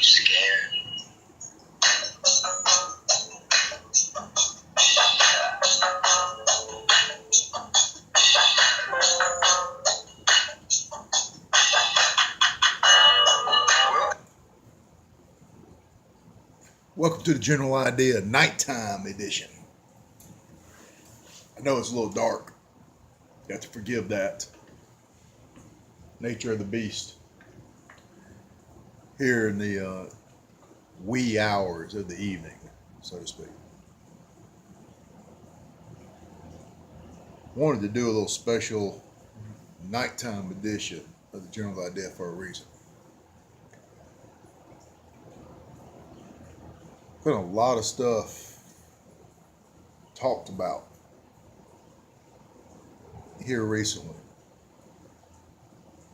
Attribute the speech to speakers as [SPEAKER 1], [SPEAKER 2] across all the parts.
[SPEAKER 1] scared.
[SPEAKER 2] Welcome to the General Idea Nighttime Edition. I know it's a little dark. You have to forgive that. Nature of the beast. Here in the wee hours of the evening, so to speak. Wanted to do a little special nighttime edition of the General Idea for a reason. Been a lot of stuff talked about here recently.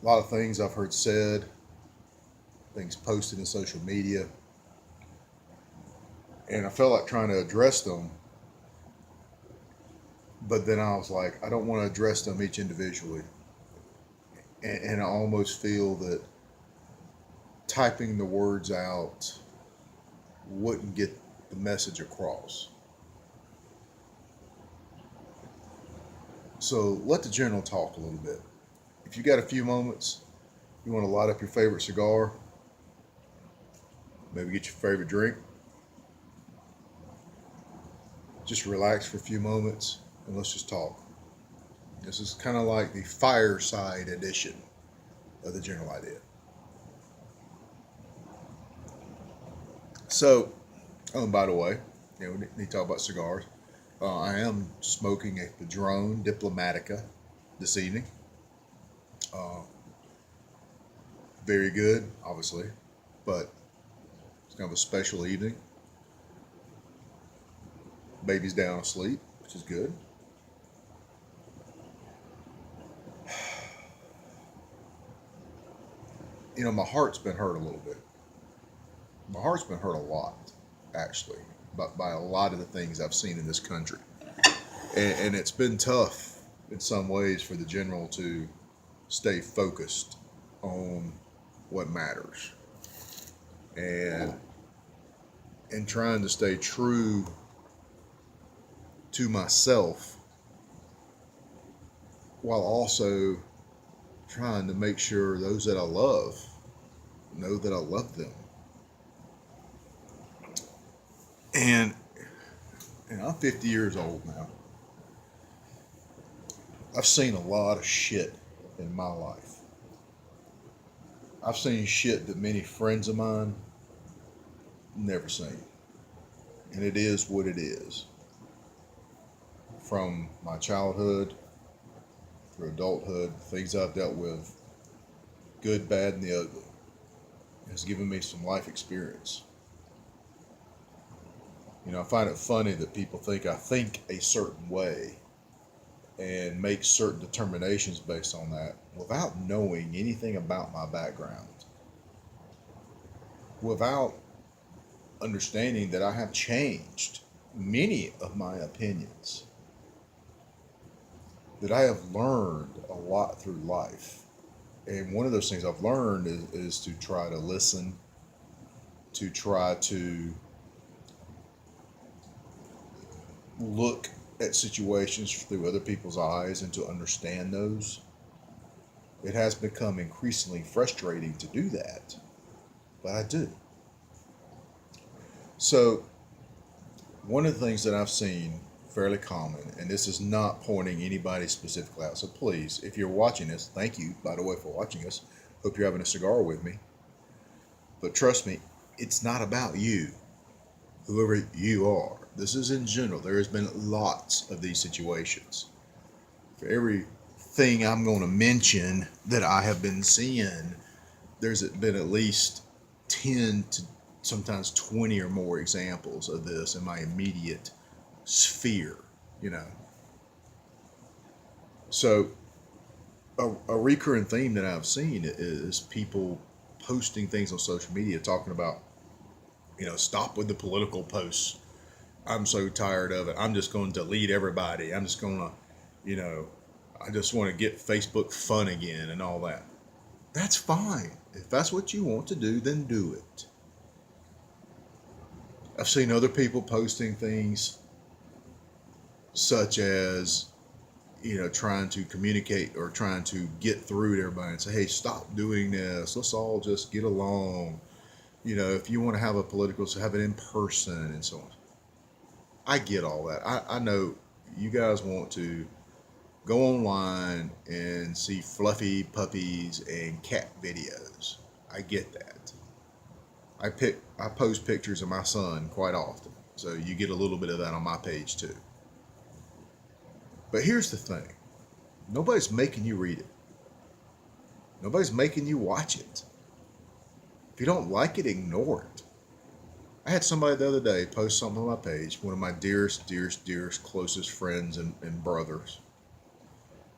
[SPEAKER 2] A lot of things I've heard said, things posted in social media, and I felt like trying to address them, but then I was like, I don't want to address them each individually, and I almost feel that typing the words out wouldn't get the message across. So let the general talk a little bit. If you got a few moments, you want to light up your favorite cigar, maybe get your favorite drink, just relax for a few moments and let's just talk. This is kind of like the Fireside edition of the General Idea. So, oh, by the way, we need to talk about cigars. I am smoking a Padron Diplomatica this evening. Very good, obviously, but it's kind of a special evening. Baby's down asleep, which is good. My heart's been hurt a little bit. My heart's been hurt a lot, actually, by a lot of the things I've seen in this country. And it's been tough in some ways for the general to stay focused on what matters. And trying to stay true to myself while also trying to make sure those that I love know that I love them. And I'm 50 years old now. I've seen a lot of shit in my life. I've seen shit that many friends of mine never seen. And it is what it is. From my childhood through adulthood, things I've dealt with, good, bad, and the ugly, has given me some life experience. I find it funny that people think I think a certain way and make certain determinations based on that without knowing anything about my background, without understanding that I have changed many of my opinions, that I have learned a lot through life. And one of those things I've learned is to try to listen, to try to look at situations through other people's eyes and to understand those. It has become increasingly frustrating to do that, but I do. So, one of the things that I've seen fairly common, and this is not pointing anybody specifically out, so please, if you're watching this, thank you, by the way, for watching us. Hope you're having a cigar with me. But trust me, it's not about you, whoever you are. This is in general. There has been lots of these situations. For everything I'm going to mention that I have been seeing, there's been at least 10 to sometimes 20 or more examples of this in my immediate sphere, So a recurring theme that I've seen is people posting things on social media talking about, stop with the political posts. I'm so tired of it. I'm just going to delete everybody. I'm just going to, I just want to get Facebook fun again and all that. That's fine. If that's what you want to do, then do it. I've seen other people posting things such as, trying to communicate or trying to get through to everybody and say, hey, stop doing this. Let's all just get along. If you want to have a political, so have it in person and so on. I get all that. I know you guys want to go online and see fluffy puppies and cat videos. I get that. I post pictures of my son quite often, so you get a little bit of that on my page too. But here's the thing: nobody's making you read it. Nobody's making you watch it. If you don't like it, ignore it. I had somebody the other day post something on my page, one of my dearest, dearest, dearest, closest friends and brothers,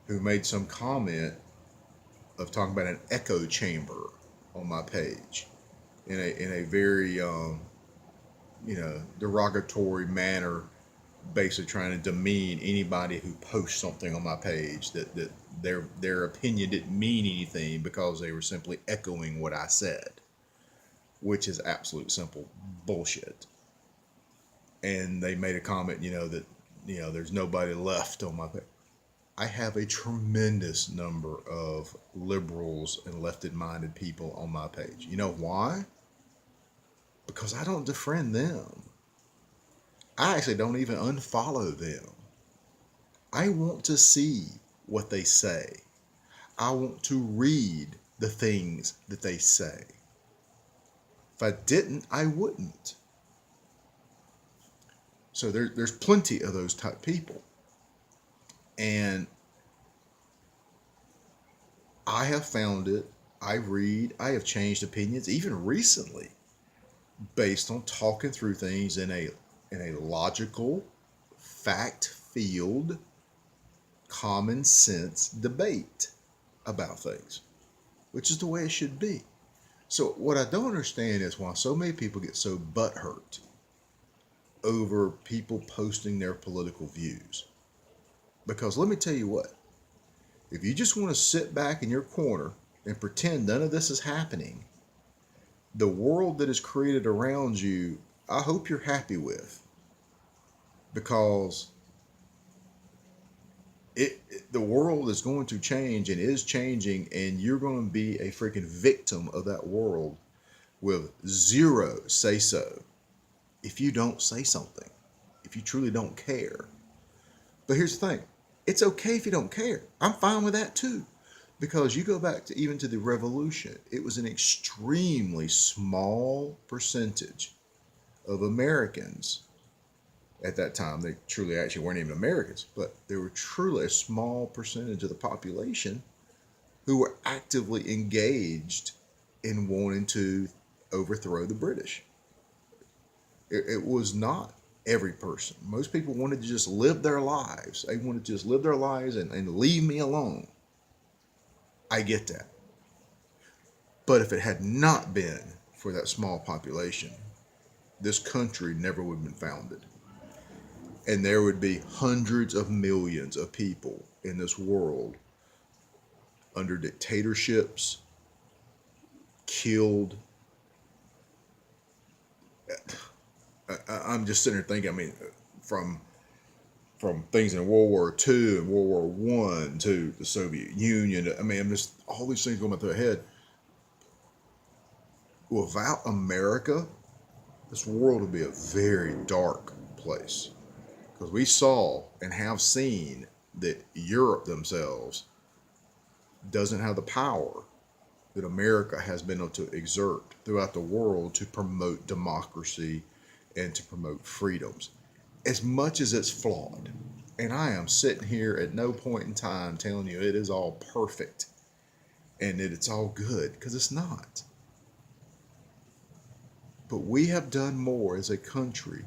[SPEAKER 2] who made some comment of talking about an echo chamber on my page in a very derogatory manner, basically trying to demean anybody who posts something on my page that their opinion didn't mean anything because they were simply echoing what I said, which is absolute simple bullshit. And they made a comment, that there's nobody left on my page. I have a tremendous number of liberals and left-minded people on my page. You know why? Because I don't defriend them. I actually don't even unfollow them. I want to see what they say. I want to read the things that they say. If I didn't, I wouldn't. So there's plenty of those type people. And I have found it. I have changed opinions, even recently, based on talking through things in a logical, fact-filled, common sense debate about things, which is the way it should be. So what I don't understand is why so many people get so butthurt over people posting their political views. Because let me tell you what, if you just want to sit back in your corner and pretend none of this is happening, the world that is created around you, I hope you're happy with. Because the world is going to change and is changing, and you're going to be a freaking victim of that world with zero say-so if you don't say something, if you truly don't care. But here's the thing. It's okay if you don't care. I'm fine with that too. Because you go back to even to the revolution, it was an extremely small percentage of Americans at that time. They truly actually weren't even Americans, but they were truly a small percentage of the population who were actively engaged in wanting to overthrow the British. It was not every person. Most people wanted to just live their lives. They wanted to just live their lives and leave me alone. I get that. But if it had not been for that small population, this country never would have been founded. And there would be hundreds of millions of people in this world under dictatorships, killed. I'm just sitting there thinking, from things in World War II and World War I to the Soviet Union. I'm just, all these things going through my head. Without America, this world would be a very dark place. Because we saw and have seen that Europe themselves doesn't have the power that America has been able to exert throughout the world to promote democracy and to promote freedoms, as much as it's flawed. And I am sitting here at no point in time telling you it is all perfect and that it's all good, because it's not. But we have done more as a country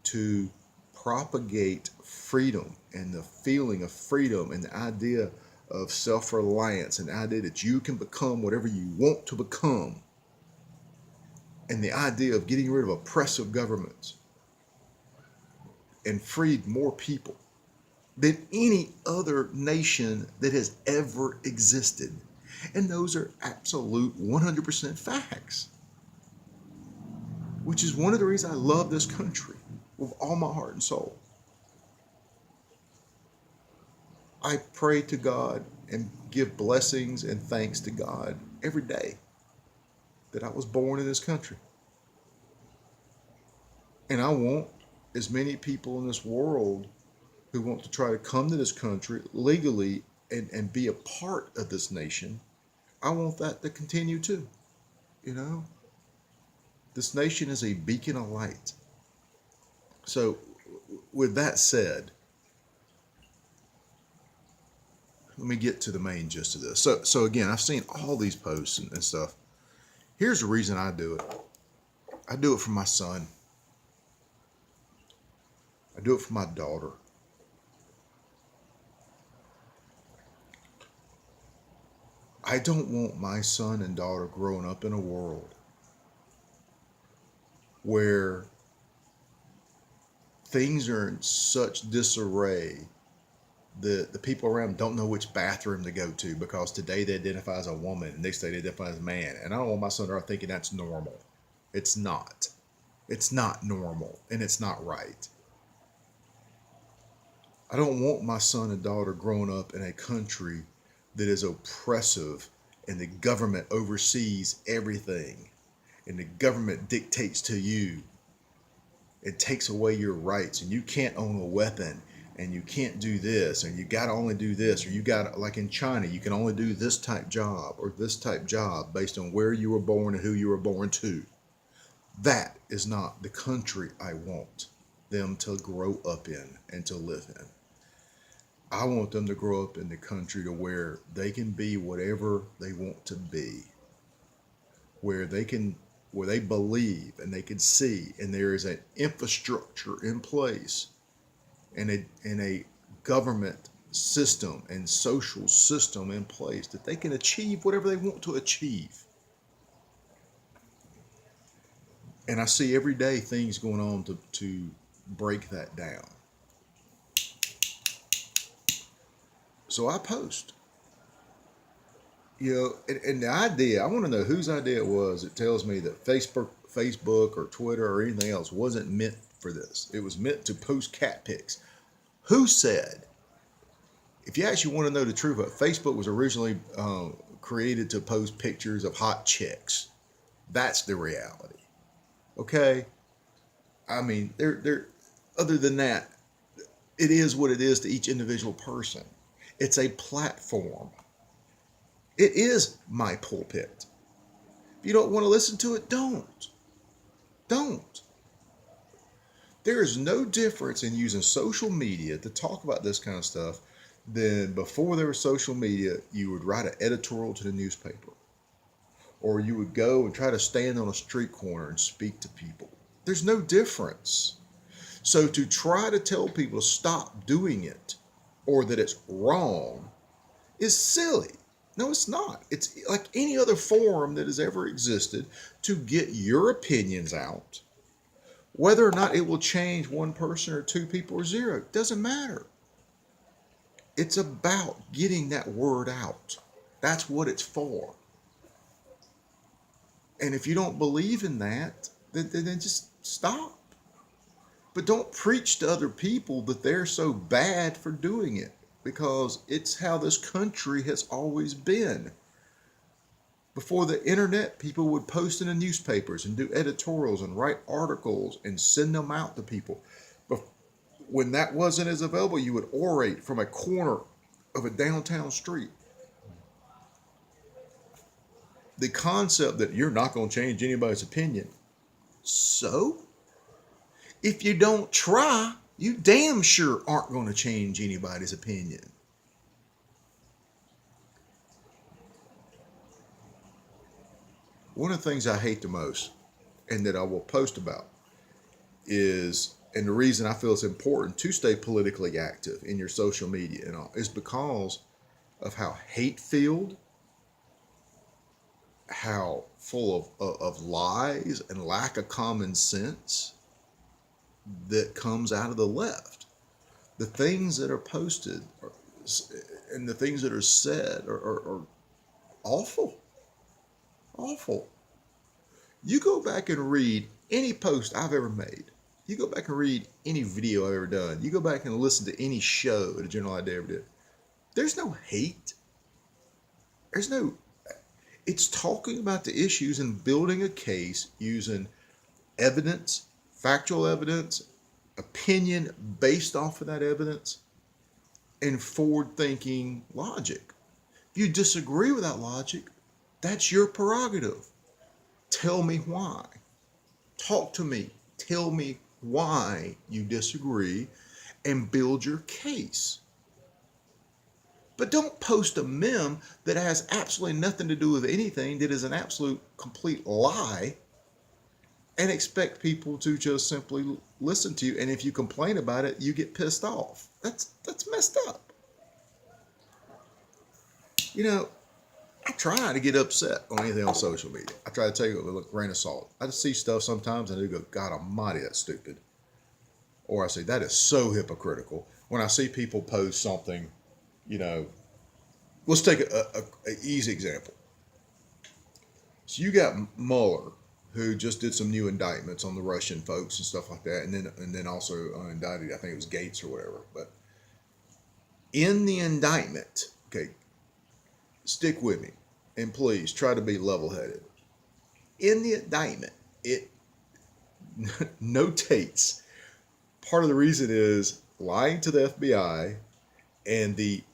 [SPEAKER 2] to propagate freedom and the feeling of freedom and the idea of self-reliance and the idea that you can become whatever you want to become, and the idea of getting rid of oppressive governments, and freed more people than any other nation that has ever existed. And those are absolute 100% facts. which is one of the reasons I love this country with all my heart and soul. I pray to God and give blessings and thanks to God every day that I was born in this country. And I want as many people in this world who want to try to come to this country legally and be a part of this nation. I want that to continue too. You know, this nation is a beacon of light. So, with that said, let me get to the main gist of this. So again, I've seen all these posts and stuff. Here's the reason I do it. I do it for my son. I do it for my daughter. I don't want my son and daughter growing up in a world where things are in such disarray that the people around don't know which bathroom to go to because today they identify as a woman and next day they identify as a man. And I don't want my son or daughter thinking that's normal. It's not. It's not normal and it's not right. I don't want my son and daughter growing up in a country that is oppressive and the government oversees everything and the government dictates to you. It takes away your rights and you can't own a weapon and you can't do this and you got to only do this, or you got, like in China, you can only do this type job or this type job based on where you were born and who you were born to. That is not the country I want them to grow up in and to live in. I want them to grow up in the country to where they can be whatever they want to be, where they believe and they can see, and there is an infrastructure in place and a government system and social system in place that they can achieve whatever they want to achieve. And I see every day things going on to break that down. So I post. And the idea, I want to know whose idea it was. It tells me that Facebook or Twitter or anything else wasn't meant for this. It was meant to post cat pics. Who said? If you actually want to know the truth, Facebook was originally created to post pictures of hot chicks. That's the reality. Okay? I mean, they're other than that, it is what it is to each individual person. It's a platform. It is my pulpit. If you don't want to listen to it, don't. Don't. There is no difference in using social media to talk about this kind of stuff than before there was social media. You would write an editorial to the newspaper, or you would go and try to stand on a street corner and speak to people. There's no difference. So to try to tell people to stop doing it or that it's wrong is silly. No, it's not. It's like any other forum that has ever existed to get your opinions out. Whether or not it will change one person or two people or zero, doesn't matter. It's about getting that word out. That's what it's for. And if you don't believe in that, then just stop. But don't preach to other people that they're so bad for doing it, because it's how this country has always been. Before the internet, people would post in the newspapers and do editorials and write articles and send them out to people. But when that wasn't as available, you would orate from a corner of a downtown street. The concept that you're not going to change anybody's opinion. So, if you don't try, you damn sure aren't going to change anybody's opinion. One of the things I hate the most, and that I will post about, is, and the reason I feel it's important to stay politically active in your social media and all, is because of how hate-filled, how full of lies and lack of common sense that comes out of the left. The things that are posted and the things that are said are awful. Awful. You go back and read Any post I've ever made, you go back and read any video I've ever done, you go back and listen to any show that a General Idea ever did, there's no hate. There's no, it's talking about the issues and building a case using evidence, factual evidence, opinion based off of that evidence, and forward thinking logic. If you disagree with that logic, that's your prerogative. Tell me why. Talk to me. Tell me why you disagree and build your case. But don't post a meme that has absolutely nothing to do with anything, that is an absolute complete lie, and expect people to just simply listen to you. And if you complain about it, you get pissed off. That's messed up. You know, I try to get upset on anything on social media. I try to take it with a grain of salt. I just see stuff sometimes and I do go, God almighty, that's stupid. Or I say, that is so hypocritical. When I see people post something, you know, let's take a easy example. So you got Mueller, who just did some new indictments on the Russian folks and stuff like that, and then also indicted, I think it was Gates or whatever. But in the indictment, okay, stick with me, and please try to be level-headed. In the indictment, it notates part of the reason is lying to the FBI and the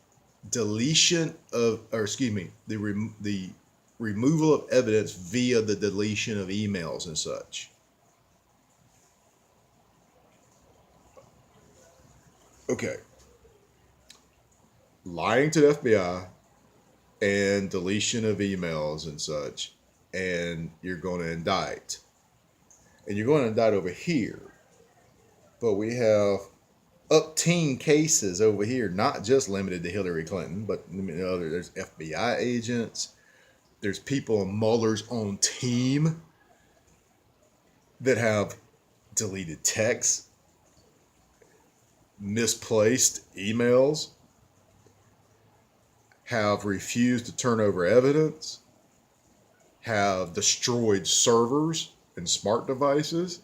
[SPEAKER 2] deletion of, or excuse me, the removal of evidence via the deletion of emails and such. Okay. Lying to the FBI and deletion of emails and such, and you're going to indict. And you're going to indict over here. But we have up teen cases over here, not just limited to Hillary Clinton, but there's FBI agents. There's people on Mueller's own team that have deleted texts, misplaced emails, have refused to turn over evidence, have destroyed servers and smart devices.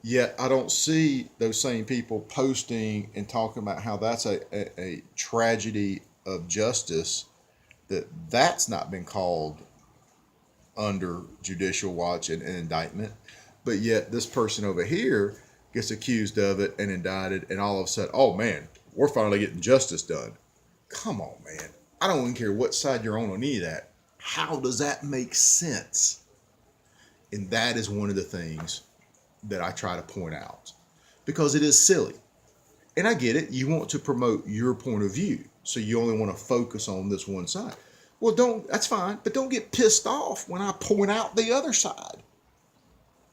[SPEAKER 2] Yet I don't see those same people posting and talking about how that's a tragedy of justice, that's not been called under judicial watch and indictment. But yet this person over here gets accused of it and indicted, and all of a sudden, oh man, we're finally getting justice done. Come on, man. I don't even care what side you're on any of that. How does that make sense? And that is one of the things that I try to point out, because it is silly. And I get it. You want to promote your point of view, so you only want to focus on this one side. Well, that's fine, but don't get pissed off when I point out the other side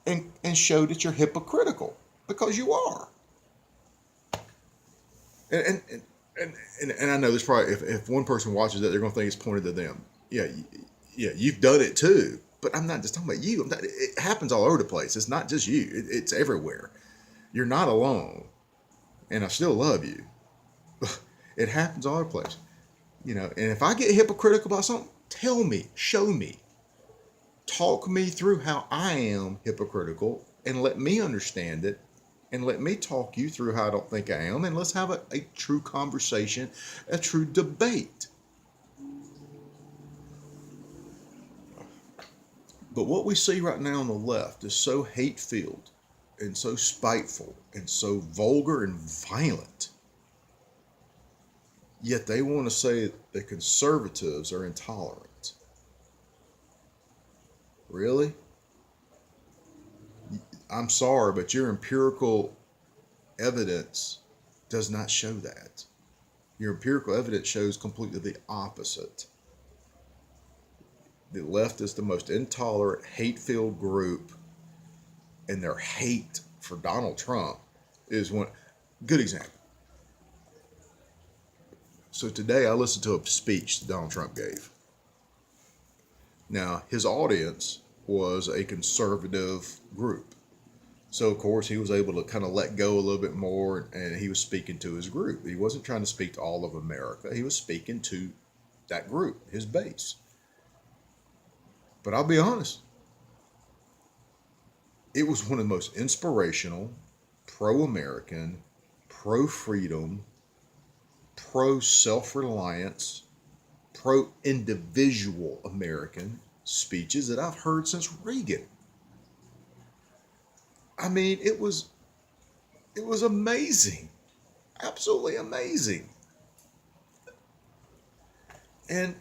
[SPEAKER 2] and show that you're hypocritical, because you are. And I know this probably, if one person watches that, they're going to think it's pointed to them. Yeah, you've done it too. But I'm not just talking about you. It happens all over the place. It's not just you. It's everywhere. You're not alone. And I still love you. It happens all over the place. You know, and if I get hypocritical about something, tell me, show me. Talk me through how I am hypocritical and let me understand it. And let me talk you through how I don't think I am. And let's have a true conversation, a true debate. But what we see right now on the left is so hate-filled and so spiteful and so vulgar and violent. Yet they want to say that conservatives are intolerant. Really? I'm sorry, but your empirical evidence does not show that. Your empirical evidence shows completely the opposite. The left is the most intolerant, hate-filled group, and their hate for Donald Trump is one good example. So today I listened to a speech that Donald Trump gave. Now, his audience was a conservative group. So, of course, he was able to kind of let go a little bit more, and he was speaking to his group. He wasn't trying to speak to all of America. He was speaking to that group, his base. But I'll be honest. It was one of the most inspirational, pro-American, pro-freedom, pro-self-reliance, pro-individual American speeches that I've heard since Reagan. I mean, it was amazing, absolutely amazing. And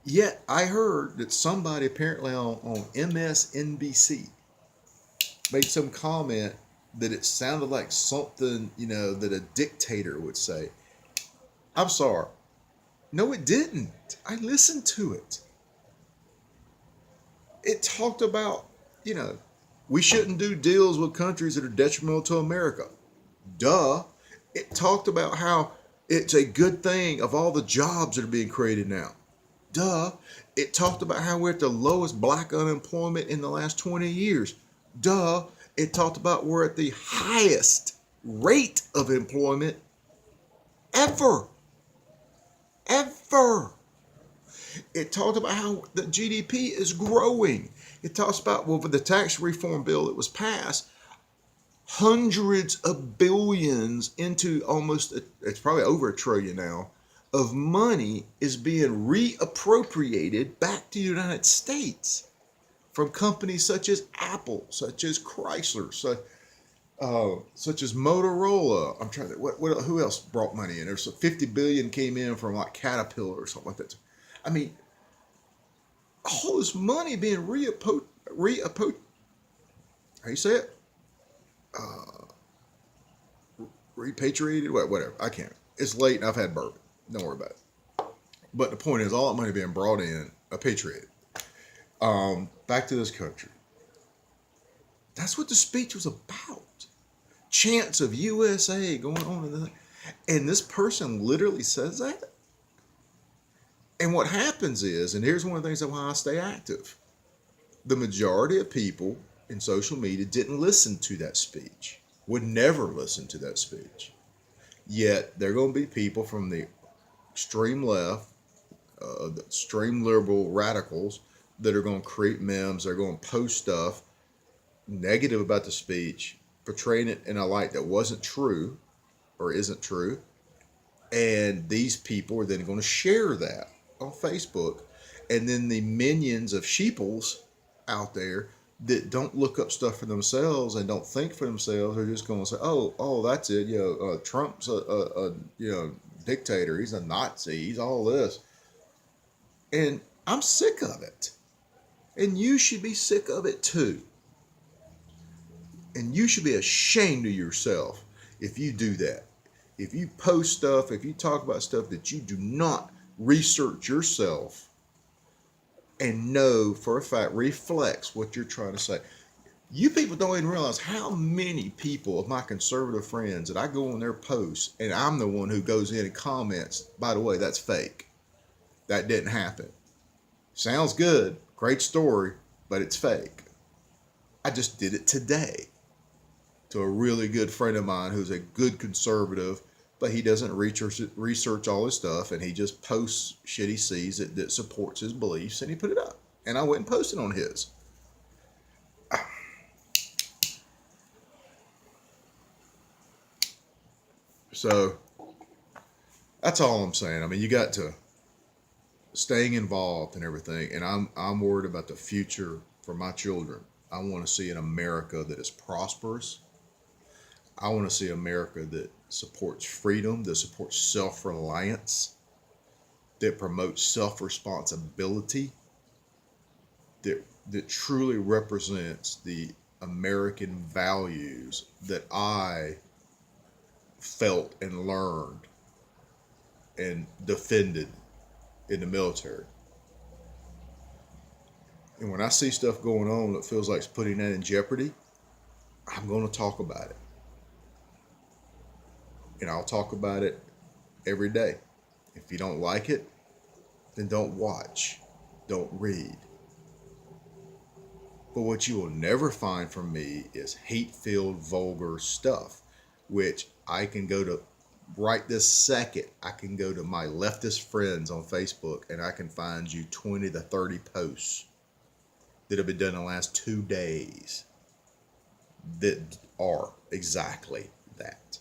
[SPEAKER 2] yet I heard that somebody apparently on MSNBC made some comment that it sounded like something, that a dictator would say. I'm sorry. No, it didn't. I listened to it. It talked about, you know, we shouldn't do deals with countries that are detrimental to America. Duh. It talked about how it's a good thing of all the jobs that are being created now. Duh. It talked about how we're at the lowest black unemployment in the last 20 years. Duh. It talked about we're at the highest rate of employment ever. Ever. It talked about how the GDP is growing. It talks about, well, with the tax reform bill that was passed, hundreds of billions into it's probably over $1 trillion now, of money is being reappropriated back to the United States from companies such as Apple, such as Chrysler, such as Motorola. I'm trying to who else brought money in? There's 50 billion came in from like Caterpillar or something like that. I mean, all this money being how you say it? Repatriated, whatever. I can't. It's late and I've had bourbon. Don't worry about it. But the point is, all that money being brought in, repatriated, back to this country. That's what the speech was about. Chants of USA going on, and this person literally says that. And what happens is, and here's one of the things that why I stay active. The majority of people in social media didn't listen to that speech, would never listen to that speech. Yet there are going to be people from the extreme left, the extreme liberal radicals that are going to create memes, they're going to post stuff negative about the speech, portraying it in a light that wasn't true or isn't true. And these people are then going to share that on Facebook. And then the minions of sheeples out there that don't look up stuff for themselves and don't think for themselves are just going to say, oh, that's it. Trump's a dictator. He's a Nazi. He's all this. And I'm sick of it. And you should be sick of it too. And you should be ashamed of yourself if you do that. If you post stuff, if you talk about stuff that you do not research yourself and know for a fact reflects what you're trying to say. You people don't even realize how many people of my conservative friends that I go on their posts and I'm the one who goes in and comments, by the way, that's fake. That didn't happen. Sounds good. Great story, but it's fake. I just did it today to a really good friend of mine who's a good conservative, but he doesn't research all his stuff, and he just posts shit he sees that supports his beliefs, and he put it up. And I went and posted on his. So that's all I'm saying. I mean, you got to staying involved and everything, and I'm worried about the future for my children. I want to see an America that is prosperous. I want to see America that supports freedom, that supports self-reliance, that promotes self-responsibility, that truly represents the American values that I felt and learned and defended in the military. And when I see stuff going on that feels like it's putting that in jeopardy, I'm going to talk about it. And I'll talk about it every day. If you don't like it, then don't watch, don't read. But what you will never find from me is hate-filled, vulgar stuff, which I can go to right this second. I can go to my leftist friends on Facebook and I can find you 20 to 30 posts that have been done in the last 2 days that are exactly that.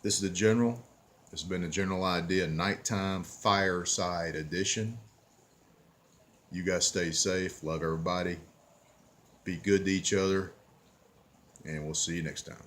[SPEAKER 2] This is the general. This has been the General Idea Nighttime Fireside Edition. You guys stay safe. Love everybody. Be good to each other. And we'll see you next time.